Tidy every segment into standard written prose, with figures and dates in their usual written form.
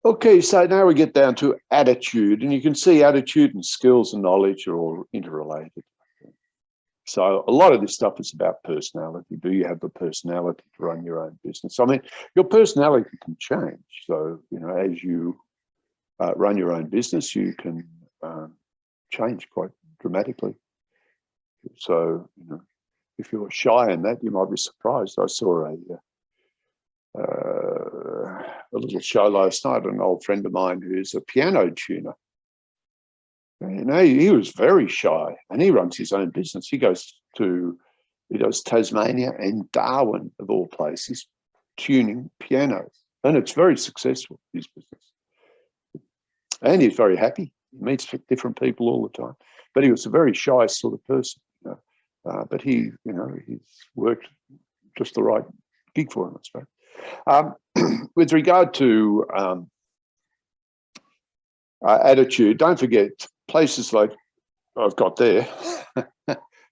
Okay, so now we get down to attitude, and you can see attitude and skills and knowledge are all interrelated. So a lot of this stuff is about personality. Do you have the personality to run your own business? I mean, your personality can change. So, as you run your own business, you can change quite dramatically. So, if you're shy in that, you might be surprised. I saw a little show last night, an old friend of mine who's a piano tuner. He was very shy, and he runs his own business. He does Tasmania and Darwin, of all places, tuning pianos, and it's very successful, his business. And he's very happy. He meets different people all the time, but he was a very shy sort of person. But he's worked just the right gig for him, I suppose. With regard to attitude, don't forget places like I've got there.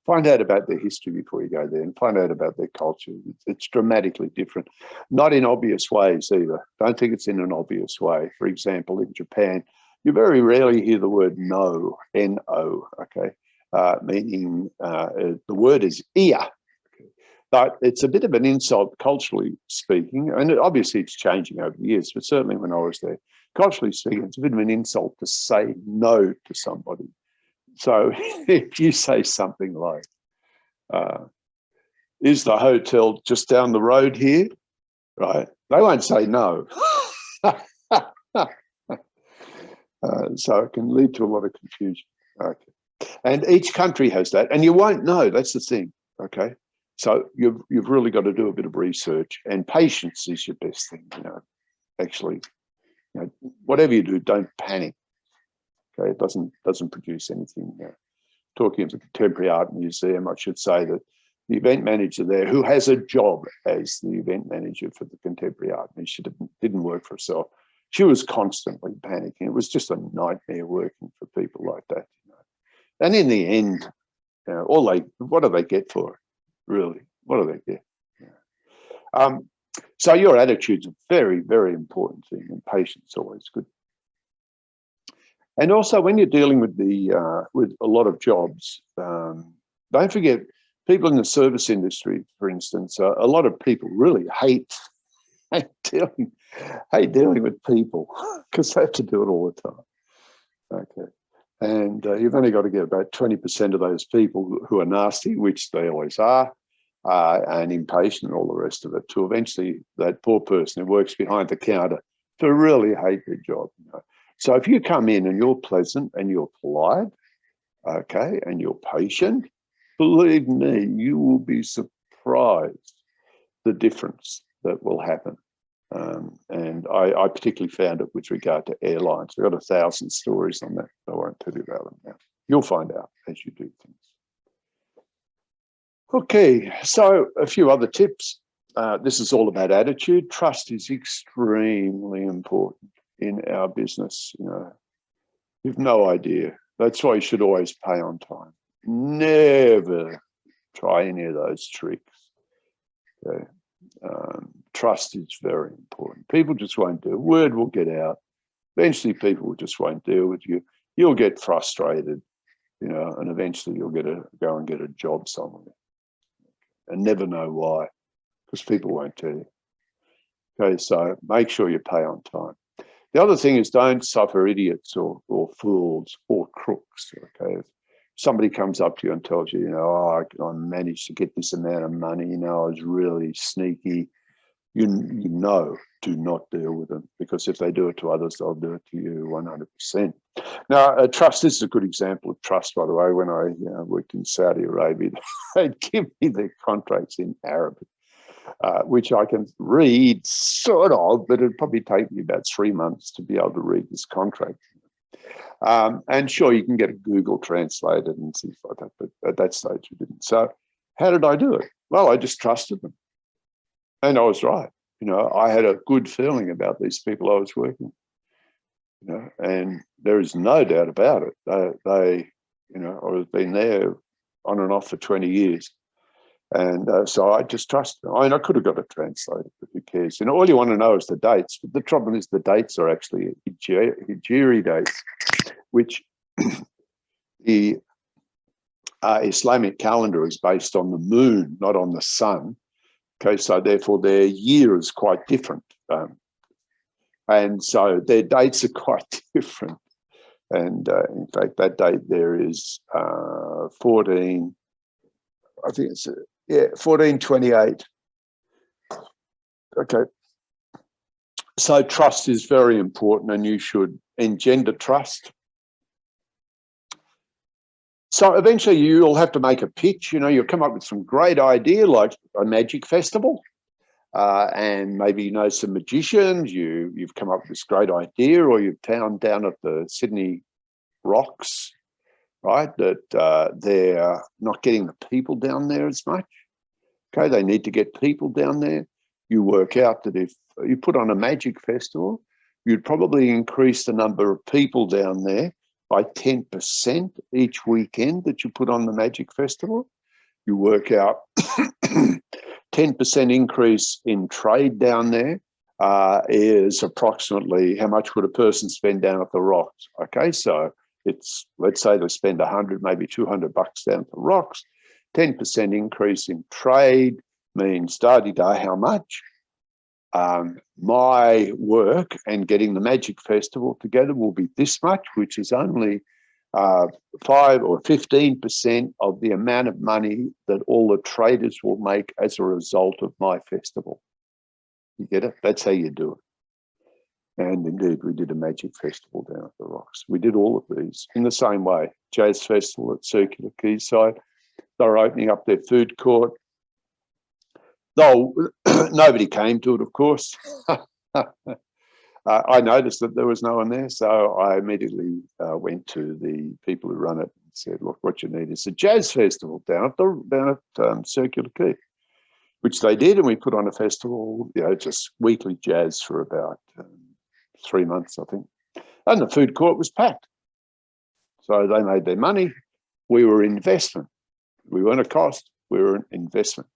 Find out about their history before you go there, and find out about their culture. It's dramatically different, not in obvious ways either. Don't think it's in an obvious way. For example, in Japan, you very rarely hear the word no, N-O, okay, meaning the word is ear. Okay. But it's a bit of an insult culturally speaking, and obviously it's changing over the years, but certainly when I was there, culturally speaking, it's a bit of an insult to say no to somebody. So if you say something like, is the hotel just down the road here? Right? They won't say no. So it can lead to a lot of confusion. Okay. And each country has that, and you won't know. That's the thing. Okay. So you've really got to do a bit of research, and patience is your best thing. Actually, whatever you do, don't panic. Okay, it doesn't produce anything. Talking of the Contemporary Art Museum, I should say that the event manager there, who has a job as the event manager for the Contemporary Art Museum, didn't work for herself. She was constantly panicking. It was just a nightmare working for people like that. And in the end, what do they get for it? Really, what do they get? So your attitude's a very, very important thing, and patience is always good. And also, when you're dealing with with a lot of jobs, don't forget people in the service industry, for instance. A lot of people really hate dealing with people because they have to do it all the time. Okay, and you've only got to get about 20% of those people who are nasty, which they always are, and impatient, and all the rest of it, to eventually that poor person who works behind the counter to really hate their job. So if you come in and you're pleasant and you're polite, okay, and you're patient, believe me, you will be surprised the difference that will happen. And I particularly found it with regard to airlines. We've got 1,000 stories on that. I won't tell you about them now. You'll find out as you do things. Okay, so a few other tips. This is all about attitude. Trust is extremely important in our business. You've no idea. That's why you should always pay on time. Never try any of those tricks. Okay. Trust is very important. People just won't do it. Word will get out. Eventually people just won't deal with you. You'll get frustrated, and eventually you'll go and get a job somewhere and never know why, because people won't tell you. Okay, so make sure you pay on time. The other thing is, don't suffer idiots or fools or crooks. Okay, if somebody comes up to you and tells you, I managed to get this amount of money, I was really sneaky, do not deal with them, because if they do it to others, they'll do it to you 100%. Now, trust is a good example of trust, by the way. When I worked in Saudi Arabia, they'd give me their contracts in Arabic, which I can read sort of, but it'd probably take me about 3 months to be able to read this contract. And sure, you can get a Google translated and things like that, but at that stage we didn't. So how did I do it? Well, I just trusted them. And I was right. I had a good feeling about these people I was working with, and there is no doubt about it. I've been there on and off for 20 years. And so I just trust them. I mean, I could have got it translated, but who cares? You know, all you want to know is the dates. But the trouble is the dates are actually Hijri dates, which the Islamic calendar is based on the moon, not on the sun. Okay, so therefore their year is quite different. And so their dates are quite different. And in fact, that date there is 14, I think it's, 1428. Okay. So trust is very important, and you should engender trust. So eventually you'll have to make a pitch. You know, you'll come up with some great idea like a magic festival. And maybe you know some magicians, you've come up with this great idea, or you've found down at the Sydney Rocks, right, that they're not getting the people down there as much. Okay, they need to get people down there. You work out that if you put on a magic festival, you'd probably increase the number of people down there by 10% each weekend that you put on the magic festival. You work out 10% increase in trade down there is approximately how much would a person spend down at the Rocks? Okay, so it's, let's say they spend 100, maybe $200 down at the Rocks. 10% increase in trade means da-di-da how much? My work and getting the Magic Festival together will be this much, which is only 5 or 15% of the amount of money that all the traders will make as a result of my festival. You get it? That's how you do it. And indeed, we did a Magic Festival down at the Rocks. We did all of these in the same way. Jazz Festival at Circular Quayside. They were opening up their food court. Though nobody came to it, of course. I noticed that there was no one there, so I immediately went to the people who run it and said, look, what you need is a jazz festival down at Circular Quay, which they did, and we put on a festival, you know, just weekly jazz for about 3 months, I think. And the food court was packed. So they made their money. We were investment. We weren't a cost, we were an investment.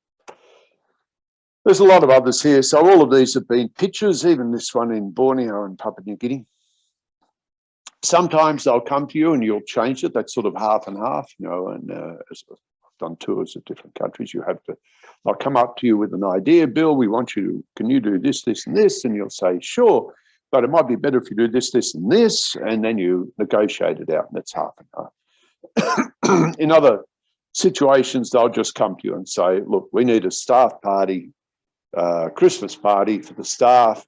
There's a lot of others here. So all of these have been pictures, even this one in Borneo and Papua New Guinea. Sometimes they'll come to you and you'll change it. That's sort of half and half, you know, and as I've done tours of different countries, you have to, they'll come up to you with an idea, Bill, we want you to, can you do this, this and this? And you'll say, sure, but it might be better if you do this, this and this, and then you negotiate it out, and that's half and half. In other situations, they'll just come to you and say, look, we need a staff party, Christmas party for the staff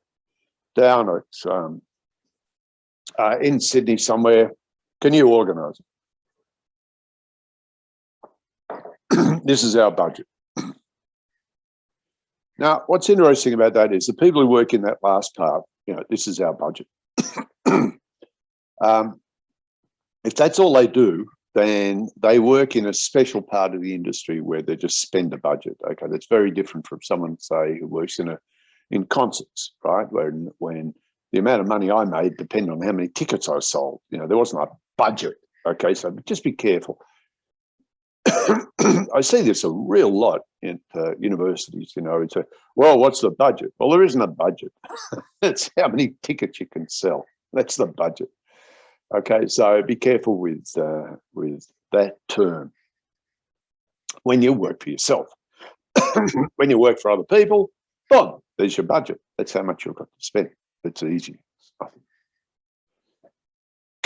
down at in Sydney somewhere. Can you organise it? This is our budget. Now, what's interesting about that is the people who work in that last part, you know, this is our budget. If that's all they do, then they work in a special part of the industry where they just spend a budget. Okay, that's very different from someone, say, who works in concerts, right? When the amount of money I made depended on how many tickets I sold. You know, there wasn't a budget. Okay, so just be careful. I see this a real lot in universities. You know, it's a, well, what's the budget? Well, there isn't a budget. It's how many tickets you can sell. That's the budget. Okay, so be careful with that term when you work for yourself. When you work for other people, boom, there's your budget. That's how much you've got to spend. It's easy.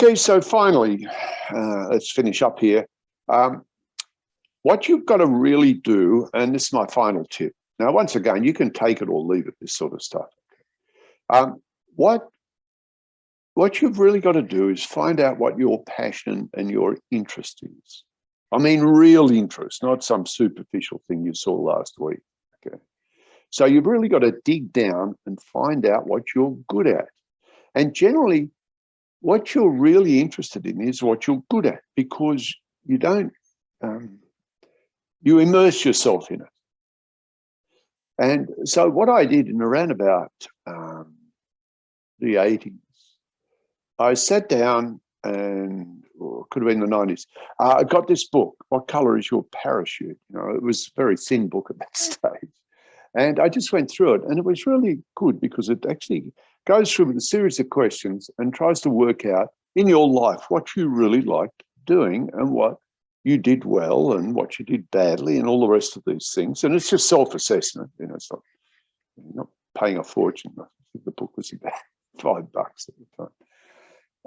Okay, so finally, let's finish up here. What you've got to really do, and this is my final tip. Now, once again, you can take it or leave it, this sort of stuff. What you've really got to do is find out what your passion and your interest is. I mean, real interest, not some superficial thing you saw last week. Okay. So you've really got to dig down and find out what you're good at. And generally, what you're really interested in is what you're good at, because you don't, you immerse yourself in it. And so what I did in around about the 80s, I sat down and or could have been the 90s. I got this book, What Color is Your Parachute? You know, it was a very thin book at that stage. And I just went through it, and it was really good because it actually goes through with a series of questions and tries to work out in your life what you really liked doing and what you did well and what you did badly and all the rest of these things. And it's just self-assessment. You know, it's not, you're not paying a fortune. I think the book was about $5 at the time.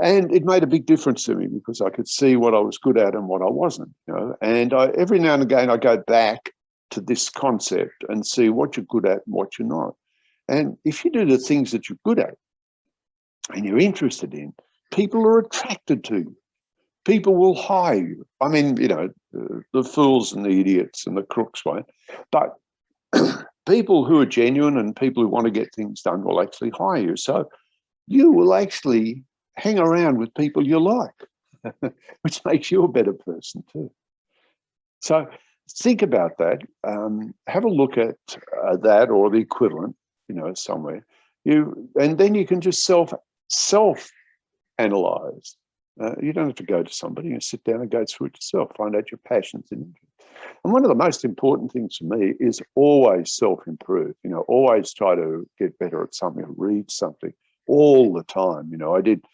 And it made a big difference to me because I could see what I was good at and what I wasn't. You know? And every now and again, I go back to this concept and see what you're good at and what you're not. And if you do the things that you're good at and you're interested in, people are attracted to you. People will hire you. I mean, you know, the fools and the idiots and the crooks won't. But people who are genuine and people who want to get things done will actually hire you. So you will actually hang around with people you like, which makes you a better person too. So think about that. Have a look at that or the equivalent, you know, somewhere. And then you can just self-analyze. You don't have to go to somebody. You sit down and go through it yourself. Find out your passions and interests. And one of the most important things for me is always self-improve. You know, always try to get better at something. Read something all the time. You know, I did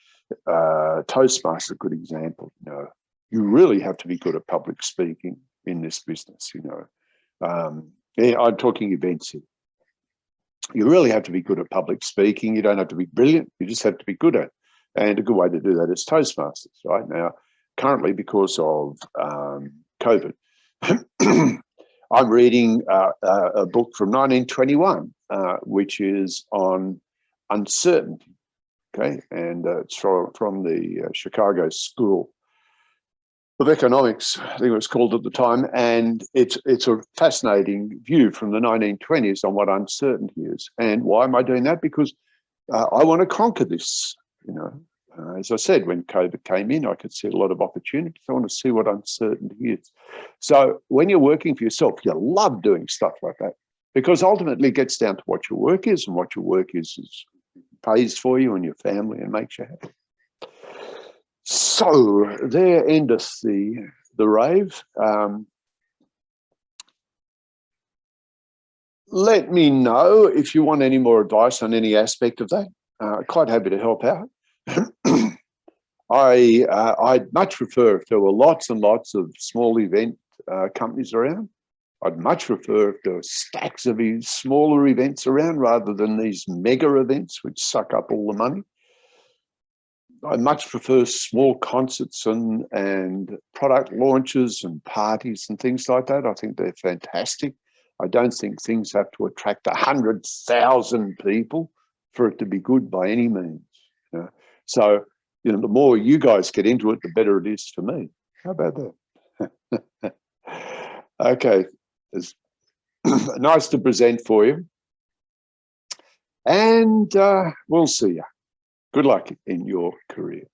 Toastmasters, a good example. You know, you really have to be good at public speaking in this business. You know, yeah, I'm talking events here. You really have to be good at public speaking. You don't have to be brilliant. You just have to be good at it. And a good way to do that is Toastmasters. Right now, currently, because of COVID, I'm reading a book from 1921, which is on uncertainty. Okay, and it's from the Chicago School of Economics, I think it was called at the time, and it's a fascinating view from the 1920s on what uncertainty is. And why am I doing that? Because I want to conquer this. You know, as I said, when COVID came in, I could see a lot of opportunities. I want to see what uncertainty is. So when you're working for yourself, you love doing stuff like that because ultimately it gets down to what your work is, and what your work is pays for you and your family and makes you happy. So there endeth the rave. Let me know if you want any more advice on any aspect of that. Quite happy to help out. I'd much prefer if there were lots and lots of small event companies around. I'd much prefer if there were stacks of these smaller events around rather than these mega events which suck up all the money. I much prefer small concerts and product launches and parties and things like that. I think they're fantastic. I don't think things have to attract 100,000 people for it to be good by any means. You know? So, you know, the more you guys get into it, the better it is for me. How about that? Okay, it's nice to present for you. And we'll see you. Good luck in your career.